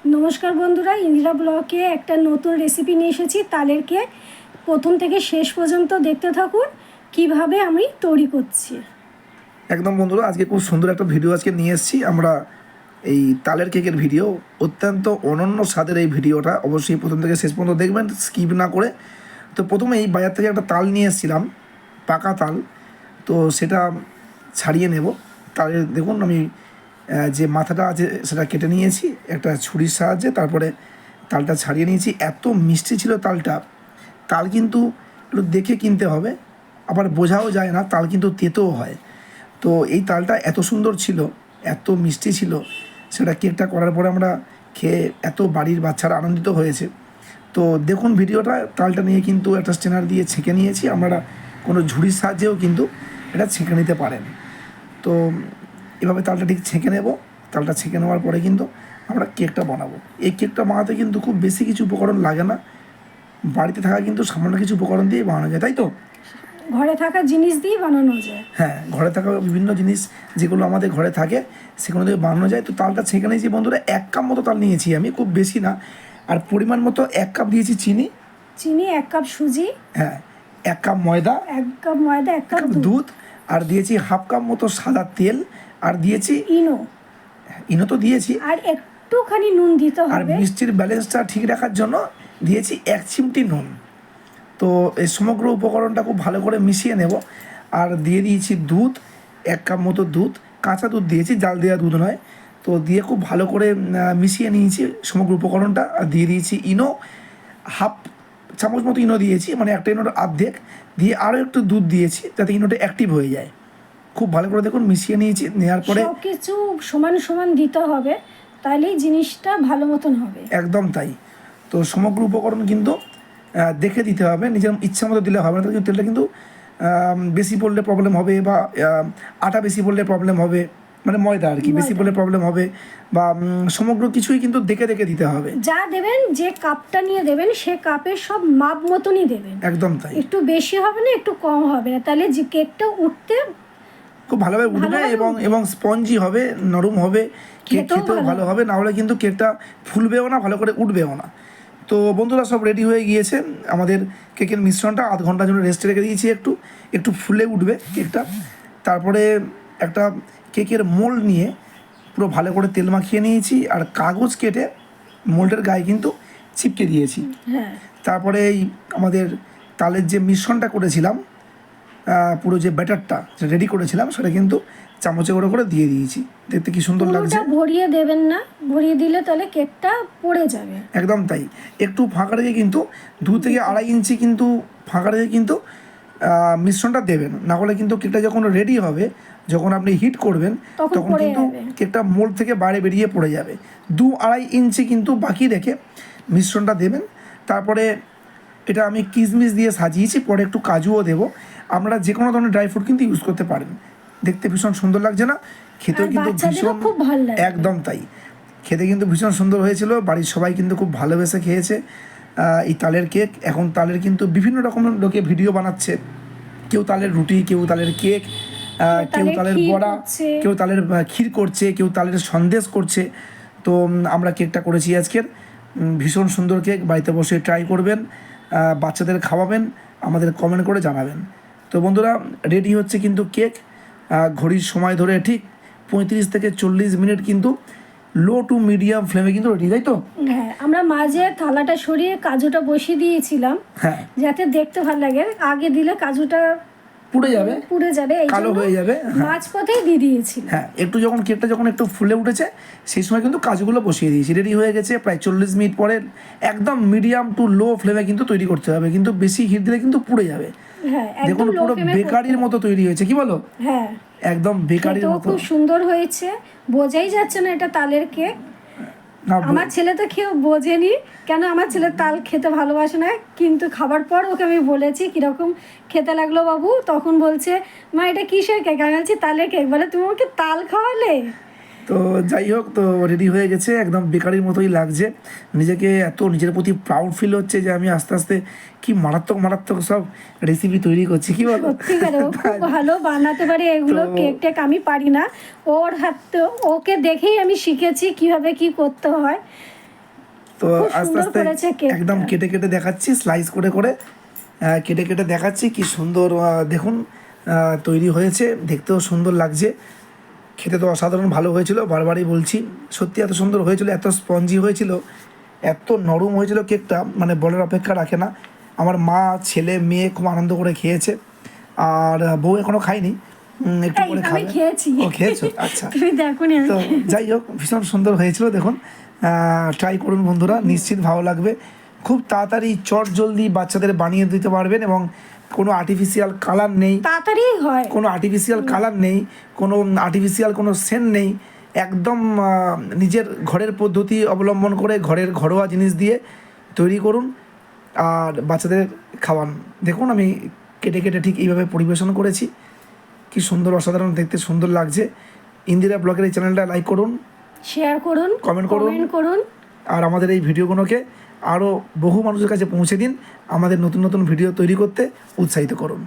নমস্কার বন্ধুরা, ইন্দিরা ব্লকে একটা নতুন রেসিপি নিয়ে এসেছি তালের কেক। প্রথম থেকে শেষ পর্যন্ত দেখতে থাকুন কিভাবে আমি তৈরি করছি। একদম বন্ধুরা, আজকে খুব সুন্দর একটা ভিডিও আজকে নিয়ে এসেছি আমরা। এই তালের কেকের ভিডিও, অত্যন্ত অনন্য স্বাদের এই ভিডিওটা। অবশ্যই প্রথম থেকে শেষ পর্যন্ত দেখবেন, স্কিপ না করে। তো প্রথমে এই বাজার থেকে একটা তাল নিয়ে এসেছিলাম, পাকা তাল। তো সেটা ছাড়িয়ে নেব। তালের দেখুন, আমি যে মাথাটা আছে সেটা কেটে নিয়েছি একটা ছুরির সাহায্যে। তারপরে তালটা ছাড়িয়ে নিয়েছি। এত মিষ্টি ছিল তালটা। তাল কিন্তু একটু দেখে কিনতে হবে, আবার বোঝাও যায় না, তাল কিন্তু তেতোও হয়। তো এই তালটা এত সুন্দর ছিল, এত মিষ্টি ছিল, সেটা কেকটা করার পরে আমরা খেয়ে এত বাড়ির বাচ্চারা আনন্দিত হয়েছে। তো দেখুন ভিডিওটা, তালটা নিয়ে কিন্তু একটা স্ট্রেনার দিয়ে ছেঁকে নিয়েছি। আপনারা কোনো ঝুড়ির সাহায্যেও কিন্তু এটা ছেঁকে নিতে পারেন। তো এভাবে তালটা ঠিক ছেঁকে নেব। তালটা ছেঁকে নেওয়ার পরে কিন্তু আমরা কেকটা বানাবো। এই কেকটা বানাতে কিন্তু খুব বেশি কিছু উপকরণ লাগে না, বাড়িতে থাকা কিন্তু সামান্য কিছু উপকরণ দিয়ে বানানো যায়, তাই তো? ঘরে থাকা জিনিস দিয়ে বানানো যায়। হ্যাঁ, ঘরে থাকা বিভিন্ন জিনিস যেগুলো আমাদের ঘরে থাকে সেগুলো দিয়ে বানানো যায়। তো তালটা ছেঁকে নিয়েছি বন্ধুরা, 1 কাপ মতো তাল নিয়েছি আমি, খুব বেশি না। আর পরিমাণ মতো 1 কাপ দিয়েছি চিনি। চিনি, 1 কাপ সুজি, হ্যাঁ, 1 কাপ ময়দা, 1 কাপ ময়দা, 1 কাপ দুধ, আর দিয়েছি হাফ কাপ মতো সাদা তেল, আর দিয়েছি ইনো। ইনো তো দিয়েছি। আর একটুখানি নুন দিতে আর হবে। মিষ্টির ব্যালেন্সটা ঠিক রাখার জন্য দিয়েছি 1 চিমটি নুন। তো এই সমগ্র উপকরণটা খুব ভালো করে মিশিয়ে নেব। আর দিয়ে দিয়েছি দুধ, 1 কাপ মতো দুধ, কাঁচা দুধ দিয়েছি, জাল দেওয়া দুধ নয়। তো দিয়ে খুব ভালো করে মিশিয়ে নিয়েছি সমগ্র উপকরণটা। আর দিয়ে দিয়েছি ইনো, হাফ চামচ মতো ইনো দিয়েছি, মানে একটা ইনোর অর্ধেক দিয়ে। আরও একটু দুধ দিয়েছি যাতে ইনোটা অ্যাক্টিভ হয়ে যায়। খুব ভালো করে দেখুন মিশিয়ে নিয়েছি। নেওয়ার পরে সব কিছু সমান সমান দিতে হবে, তাহলেই জিনিসটা ভালো মতন হবে। একদম তাই। তো সমগ্র উপকরণ কিন্তু দেখে দিতে হবে, নিজের ইচ্ছা মতো দিলে হবে না। তাহলে কিন্তু তেলটা কিন্তু বেশি পড়লে প্রবলেম হবে, বা আটা বেশি পড়লে প্রবলেম হবে, মানে ময়দা আর কি বেশি পড়লে প্রবলেম হবে, বা সমগ্র কিছুই কিন্তু দেখে দেখে দিতে হবে। যা দেবেন, যে কাপটা নিয়ে দেবেন সে কাপের সব মাপ মতনই দেবেন। একদম তাই। একটু বেশি হবে না, একটু কম হবে না, তাহলে যে কেকটা উঠতে খুব ভালোভাবে উঠবে এবং স্পঞ্জি হবে, নরম হবে, কেক খেতেও ভালো হবে। না হলে কিন্তু কেকটা ফুলবেও না, ভালো করে উঠবেও না। তো বন্ধুরা, সব রেডি হয়ে গিয়েছে আমাদের কেকের মিশ্রণটা। আধ ঘন্টার জন্য রেস্টে রেখে দিয়েছি, একটু একটু ফুলে উঠবে কেকটা। তারপরে একটা কেকের মোল্ড নিয়ে পুরো ভালো করে তেল মাখিয়ে নিয়েছি, আর কাগজ কেটে মোল্ডের গায়ে কিন্তু চিপকে দিয়েছি। তারপরে এই আমাদের তালের যে মিশ্রণটা করেছিলাম, পুরো যে ব্যাটারটা রেডি করেছিলাম, সেটা কিন্তু চামচে করে করে দিয়ে দিয়েছি। দেখতে কি সুন্দর লাগছে। ভরিয়ে দেবেন না, ভরিয়ে দিলে তাহলে কেকটা পড়ে যাবে। একদম তাই। একটু ফাঁকা রেখে কিন্তু 2 থেকে 2.5 ইঞ্চি কিন্তু ফাঁকা রেখে কিন্তু মিশ্রণটা দেবেন। না হলে কিন্তু কেকটা যখন রেডি হবে, যখন আপনি হিট করবেন, তখন কিন্তু কেকটা মোল্ড থেকে বাইরে বেরিয়ে পড়ে যাবে। 2-2.5 ইঞ্চি কিন্তু বাকি রেখে মিশ্রণটা দেবেন। তারপরে এটা আমি কিশমিশ দিয়ে সাজিয়েছি, পরে একটু কাজুও দেবো। আমরা যে কোনো ধরনের ড্রাই ফ্রুট কিন্তু ইউজ করতে পারেন। দেখতে ভীষণ সুন্দর লাগছে না? খেতেও কিন্তু ভীষণ, একদম তাই। খেতে কিন্তু ভীষণ সুন্দর হয়েছিল। বাড়ির সবাই কিন্তু খুব ভালোবেসে খেয়েছে এই তালের কেক। এখন তালের কিন্তু বিভিন্ন রকমের লোকে ভিডিও বানাচ্ছে। কেউ তালের রুটি, কেউ তালের কেক, কেউ তালের বড়া, কেউ তালের ক্ষীর করছে, কেউ তালের সন্দেশ করছে। তো আমরা কেকটা করেছি আজকের। ভীষণ সুন্দর কেক, বাড়িতে বসে ট্রাই করবেন, বাচ্চাদের খাওয়াবেন, আমাদের কমেন্ট করে জানাবেন। তো বন্ধুরা, রেডি হচ্ছে কিন্তু কেক। ঘড়ির সময় ধরে ঠিক 35 থেকে 40 মিনিট কিন্তু লো টু মিডিয়াম ফ্লেমে কিন্তু রেডি, তাই তো? হ্যাঁ, আমরা মাঝে থালাটা সরিয়ে কাজুটা বসিয়ে দিয়েছিলাম, হ্যাঁ, যাতে দেখতে ভালো লাগে। আগে দিলে কাজুটা পুড়ে যাবে, কালো হয়ে যাবে। মাঝপথেই দিয়ে দিয়েছি। হ্যাঁ, একটু যখন কেকটা যখন একটু ফুলে উঠেছে, সেই সময় কিন্তু কাজুগুলো বসিয়ে দিয়েছি। রেডি হয়ে গেছে। প্রায় 40 মিনিট পরে একদম মিডিয়াম টু লো ফ্লেমে কিন্তু তৈরি করতে হবে, কিন্তু বেশি হিট দিলে কিন্তু পুড়ে যাবে। দেখুন পুরো বেকারির মতো তৈরি হয়েছে, কি বলো? হ্যাঁ, একদম বেকারির মতো। খুব সুন্দর হয়েছে, বোঝাই যাচ্ছে না এটা তালের কেক। আমার ছেলে তো খেয়ে বোঝেনি, কেন আমার ছেলে তাল খেতে ভালোবাসে না, কিন্তু খাবার পর ওকে আমি বলেছি কিরকম খেতে লাগলো বাবু, তখন বলছে মা এটা কিসের কেক? আমি বলছি তালের কেক। বলে তুমি ওকে তাল খাওয়ালে? তো যাই হোক, তো রেডি হয়ে গেছে, একদম বেকারির মতোই লাগছে। নিজেকে এত নিজের প্রতি প্রাউড ফিল হচ্ছে যে আমি আস্তে আস্তে কি মারাত্মক মারাত্মক সব রেসিপি তৈরি করছি, কি বলো? খুব ভালো বানাতে পারে এগুলো। কেক টেক আমি পারি না, ওর হাত, ওকে দেখেই আমি শিখেছি কিভাবে কি করতে হয়। তো খুব আস্তে সুন্দর আস্তে করেছে কেকটা। একদম কেটে কেটে দেখাচ্ছি, স্লাইস করে করে কেটে কেটে দেখাচ্ছি কি সুন্দর দেখুন তৈরি হয়েছে, দেখতেও সুন্দর লাগছে, খেতে তো অসাধারণ ভালো হয়েছিল, বারবারই বলছি। সত্যি এত সুন্দর হয়েছিল, এত স্পঞ্জি হয়েছিল, এত নরম হয়েছিল কেকটা, মানে বলার অপেক্ষা রাখে না। আমার মা, ছেলে, মেয়ে খুব আনন্দ করে খেয়েছে, আর বউ এখনো খায়নি, একটু এই, করে আমি খাবে। খেয়েছি। ও খেয়েছো, আচ্ছা। তুমি দেখোনি আমি তো যাই হোক, ভীষণ সুন্দর হয়েছিল দেখুন। ট্রাই করুন বন্ধুরা, নিশ্চিত ভালো লাগবে। খুব তাড়াতাড়ি চট জলদি বাচ্চাদের বানিয়ে দিতে পারবেন, এবং কোনো আর্টিফিশিয়াল কালার নেই, তাড়াতাড়ি হয়। কোনো আর্টিফিশিয়াল কালার নেই, কোনো আর্টিফিশিয়াল কোনো সেন্ট নেই, একদম নিজের ঘরের পদ্ধতি অবলম্বন করে ঘরের ঘরোয়া জিনিস দিয়ে তৈরি করুন আর বাচ্চাদের খাওয়ান। দেখুন আমি কেটে কেটে ঠিক এইভাবে পরিবেশন করেছি, কি সুন্দর, অসাধারণ দেখতে সুন্দর লাগছে। ইন্দিরা ব্লগের এই চ্যানেলটা লাইক করুন, শেয়ার করুন, কমেন্ট করুন, করুন। আর আমাদের এই ভিডিওগুলোকে আরও বহু মানুষের কাছে পৌঁছে দিন, আমাদের নতুন নতুন ভিডিও তৈরি করতে উৎসাহিত করুন।